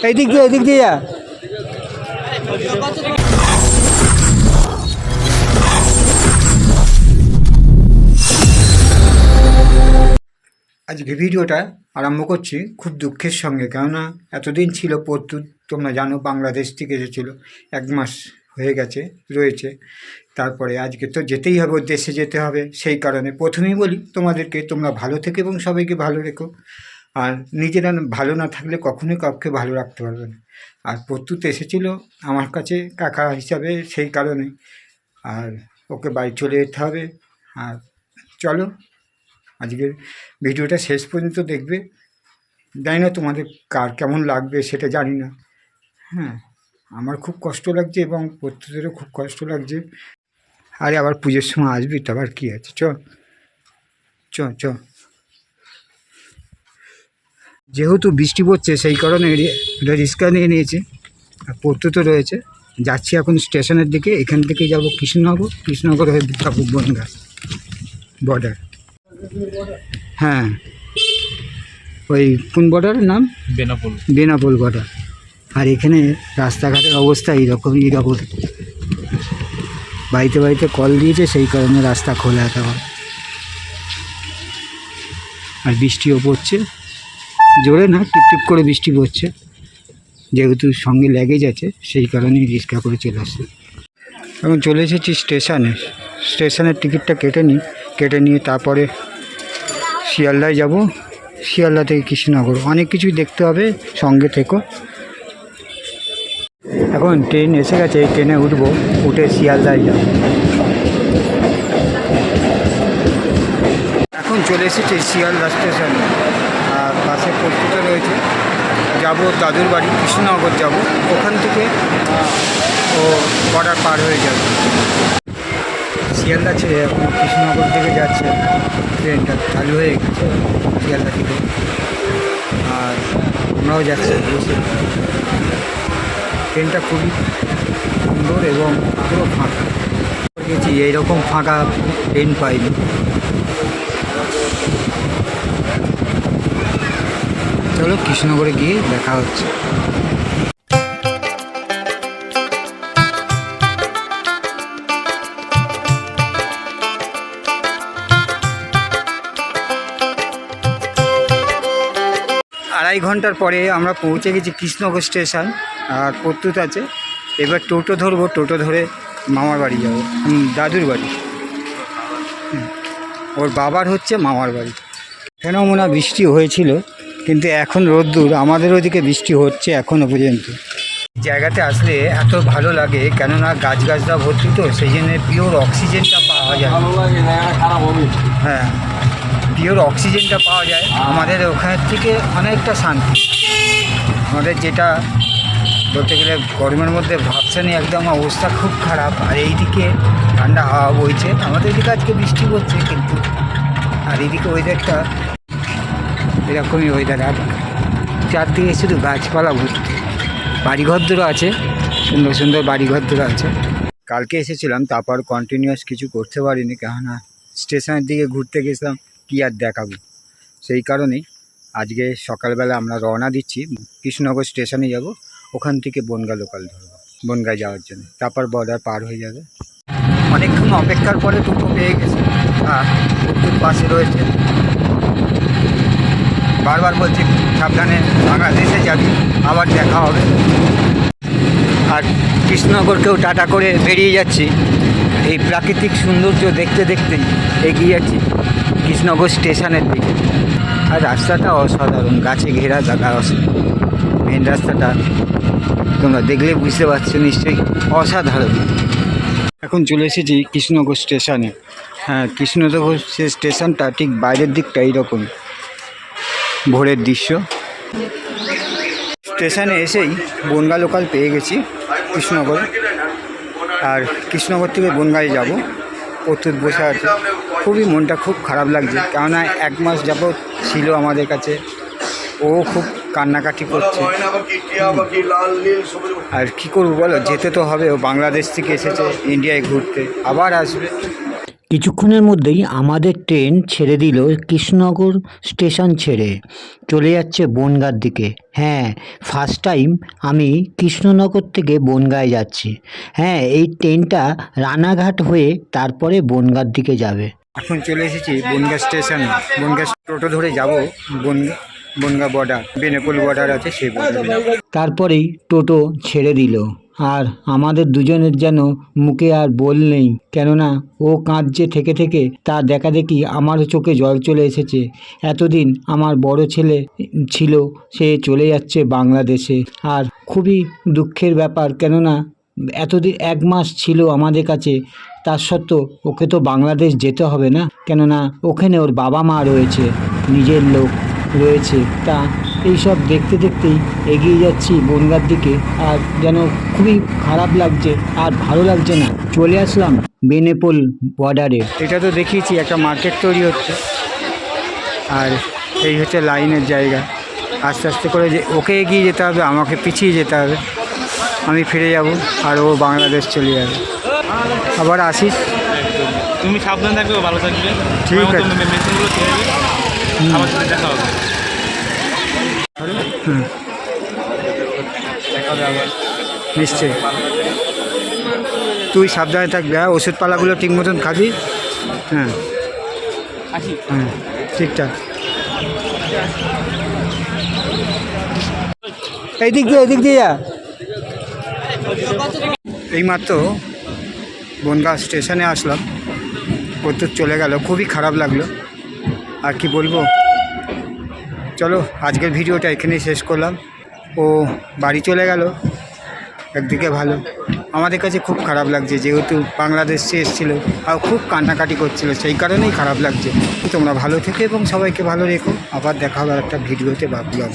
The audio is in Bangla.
এই দিক দিয়ে যা। আজকে ভিডিওটা আরম্ভ করছি খুব দুঃখের সঙ্গে, কেননা এতদিন ছিল প্রত্যুত, তোমরা জানো বাংলাদেশ থেকে এসেছিলো, 1 মাস হয়ে গেছে রয়েছে। তারপরে আজকে তো যেতেই হবে, ওর দেশে যেতে হবে। সেই কারণে প্রথমেই বলি তোমাদেরকে, তোমরা ভালো থেকো এবং সবাইকে ভালো রেখো। আর নিজেরা ভালো না থাকলে কখনোই কাউকে ভালো রাখতে পারবে না। আর প্রত্যুত এসেছিলো আমার কাছে কাকা হিসাবে, সেই কারণে। আর ওকে বাড়ি চলে যেতে হবে। আর চলো আজকের ভিডিওটা শেষ পর্যন্ত দেখবে। জানি না তোমাদের কার কেমন লাগবে সেটা জানি না। হ্যাঁ, আমার খুব কষ্ট লাগছে এবং প্রত্যেকেরও খুব কষ্ট লাগছে। আরে আবার পুজোর সময় আসবি তো, আবার কী আছে, চ চ চ। যেহেতু বৃষ্টি পড়ছে সেই কারণে রিক্সা নিয়ে নিয়েছি। আর প্রত্যুত রয়েছে, যাচ্ছি এখন স্টেশনের দিকে। এখান থেকে যাব কৃষ্ণনগর হয়ে যাবো বনগাঁ বর্ডার। হ্যাঁ, ওই কোন বর্ডারের নাম? বেনাপোল বর্ডার। আর এখানে রাস্তাঘাটের অবস্থা এইরকম। বাড়িতে কল দিয়েছে, সেই কারণে রাস্তা খোলা একেবারে। আর বৃষ্টিও পড়ছে, জোরে না, টিপটিপ করে বৃষ্টি পড়ছে। যেহেতু সঙ্গে লেগে যাচ্ছে সেই কারণেই রিক্সা করে চলে আসছে। এখন চলে এসেছি স্টেশনের টিকিটটা কেটে নিয়ে তারপরে শিয়ালদায় যাব। শিয়ালদা থেকে কৃষ্ণনগর, অনেক কিছুই দেখতে হবে, সঙ্গে থেকো। এখন ট্রেন এসে গেছে, এই ট্রেনে উঠে শিয়ালদায় যাব। এখন চলে এসেছি শিয়ালদা স্টেশনে। আর পাশে প্রস্তুত রয়েছে, যাব দাদুর বাড়ি, কৃষ্ণনগর যাব। ওখান থেকে ও বর্ডার পার হয়ে যাবে। শিয়ালদা ছেড়ে এখন কৃষ্ণনগর থেকে যাচ্ছে ট্রেনটা, চালু হয়ে গেছে শিয়ালদা থেকে। আর আমরাও যাচ্ছি বসে। ট্রেনটা খুবই সুন্দর এবং পুরো ফাঁকা গেছি, এইরকম ফাঁকা ট্রেন পাইনি। চলো কৃষ্ণনগরে গিয়ে দেখা হচ্ছে। আড়াই ঘন্টার পরে আমরা পৌঁছে গেছি কৃষ্ণনগর স্টেশন। আর প্রত্যুত আছে, এবার টোটো ধরবো, টোটো ধরে মামার বাড়ি যাবো, দাদুর বাড়ি। ওর বাবার হচ্ছে মামার বাড়ি। এখানেও মনে হয় বৃষ্টি হয়েছিল, কিন্তু এখন রোদ্দুর। আমাদের ওদিকে বৃষ্টি হচ্ছে এখনও পর্যন্ত। জায়গাতে আসলে এত ভালো লাগে, কেননা গাছগাছরা ভর্তি তো, সেই জন্য পিওর অক্সিজেনটা পাওয়া যায়। হ্যাঁ, পিওর অক্সিজেনটা পাওয়া যায় আমাদের ওখানের থেকে অনেকটা শান্তি। আমাদের যেটা বলতে গেলে গরমের মধ্যে ভাবসানি একদম অবস্থা খুব খারাপ। আর এইদিকে ঠান্ডা হাওয়া বইছে। আমাদের এদিকে আজকে বৃষ্টি পড়ছে কিন্তু, আর এইদিকে ওয়েদারটা এরকমই ওয়েদার। আর চারদিকে শুধু গাছপালা ভর্তি, বাড়িঘরদেরও আছে, সুন্দর সুন্দর বাড়িঘরদেরও আছে। কালকে এসেছিলাম, তারপর কন্টিনিউয়াস কিছু করতে পারিনি, কেননা স্টেশনের দিকে ঘুরতে গেছিলাম, কী আর দেখাবো। সেই কারণেই আজকে সকালবেলা আমরা রওনা দিচ্ছি, কৃষ্ণনগর স্টেশনে যাব। ওখান থেকে বনগাঁ লোকাল ধরবো, বনগাঁ যাওয়ার জন্য। তারপর বর্ডার পার হয়ে যাবে। অনেকক্ষণ অপেক্ষার পরে টোটো পেয়ে গেছে। হ্যাঁ, প্রত্যেক পাশে রয়েছে। বারবার বলছি সাবধানে, বাংলাদেশে যাবি, আবার দেখা হবে। আর কৃষ্ণনগরকেও টাটা করে বেরিয়ে যাচ্ছি। এই প্রাকৃতিক সৌন্দর্য দেখতে দেখতেই এগিয়ে যাচ্ছি কৃষ্ণনগর স্টেশনের দিকে। আর রাস্তাটা অসাধারণ, গাছে ঘেরা জায়গা। মেন রাস্তাটা তোমরা দেখলে বুঝতে পারছো নিশ্চয়ই, অসাধারণ। এখন চলে এসেছি কৃষ্ণনগর স্টেশনে। হ্যাঁ, কৃষ্ণনগর স্টেশনটা ঠিক বাইরের দিকটা এইরকম, ভোরের দৃশ্য। স্টেশনে এসেই বনগাঁ লোকাল পেয়ে গেছি কৃষ্ণনগর। আর কৃষ্ণনগর থেকে বনগাঁয়ে যাব। প্রত্যুত বসে আছে, খুবই মনটা খুব খারাপ লাগছে, কেননা 1 মাস যাবৎ ছিল আমাদের কাছে। ও খুব কান্নাকাটি করছে। আর কী করবো বলো, যেতে তো হবে। ও বাংলাদেশ থেকে এসেছে ইন্ডিয়ায় ঘুরতে, আবার আসবে। কিছুক্ষণের মধ্যেই আমাদের ট্রেন ছেড়ে দিল কৃষ্ণনগর স্টেশন ছেড়ে, চলে যাচ্ছে বনগাঁর দিকে। হ্যাঁ, ফার্স্ট টাইম আমি কৃষ্ণনগর থেকে বনগাঁয় যাচ্ছি। হ্যাঁ, এই ট্রেনটা রানাঘাট হয়ে তারপরে বনগাঁর দিকে যাবে। এখন চলে এসেছি বনগাঁ স্টেশনে। বনগাঁ টোটো ধরে যাব বনগাঁ বর্ডার, বেনাপোল বর্ডার আছে সেই বর্ডারে। তারপরেই টোটো ছেড়ে দিল, আর আমাদের দুজনের যেন মুখে আর বল নেই, কেননা ও কাঁদছে থেকে থেকে, তা দেখা দেখি আমারও চোখে জল চলে এসেছে। এতদিন আমার বড় ছেলে ছিল, সে চলে যাচ্ছে বাংলাদেশে, আর খুবই দুঃখের ব্যাপার, কেননা এতদিন 1 মাস ছিল আমাদের কাছে, তার সত্ত্বেও ওকে তো বাংলাদেশ যেতে হবে না, কেননা ওখানে ওর বাবা মা রয়েছে, নিজের লোক রয়েছে। তা এইসব দেখতে দেখতেই এগিয়ে যাচ্ছি বনগাঁর দিকে, আর যেন খুবই খারাপ লাগছে আর ভালো লাগছে না। চলে আসলাম বেনাপোল বর্ডারে। এটা তো দেখিয়েছি একটা মার্কেট তৈরি হচ্ছে, আর এই হচ্ছে লাইনের জায়গা। আস্তে আস্তে করে যে ওকে এগিয়ে যেতে হবে, আমাকে পিছিয়ে যেতে হবে, আমি ফিরে যাব আর ও বাংলাদেশ চলে যাবে। আবার আসিস, তুমি সাবধান থাকবে, ভালো থাকবে, ঠিক আছে। মেশিনগুলো ছেড়ে দেবে, আমার সাথে দেখা হবে। হুম, দেখা হবে আবার নিশ্চয়ই। তুই সাবধানে থাকবি, হ্যাঁ, ওষুধপালাগুলো ঠিক মতন খাবি। হ্যাঁ আসি। হ্যাঁ, ঠিকঠাক। এই দিক দিয়ে যা। এইমাত্র বনগাঁ স্টেশনে আসলাম, প্রত্যুর চলে গেল, খুবই খারাপ লাগলো। আর কি বলবো, চলো আজকের ভিডিওটা এখানেই শেষ করলাম। ও বাড়ি চলে গেল, একদিকে ভালো, আমাদের কাছে খুব খারাপ লাগছে, যেহেতু বাংলাদেশ এসেছিলো আর খুব কান্নাকাটি করছিল, সেই কারণেই খারাপ লাগছে। তোমরা ভালো থেকো এবং সবাইকে ভালো রেখো। আবার দেখা হবে একটা ভিডিওতে, ভাবলাম।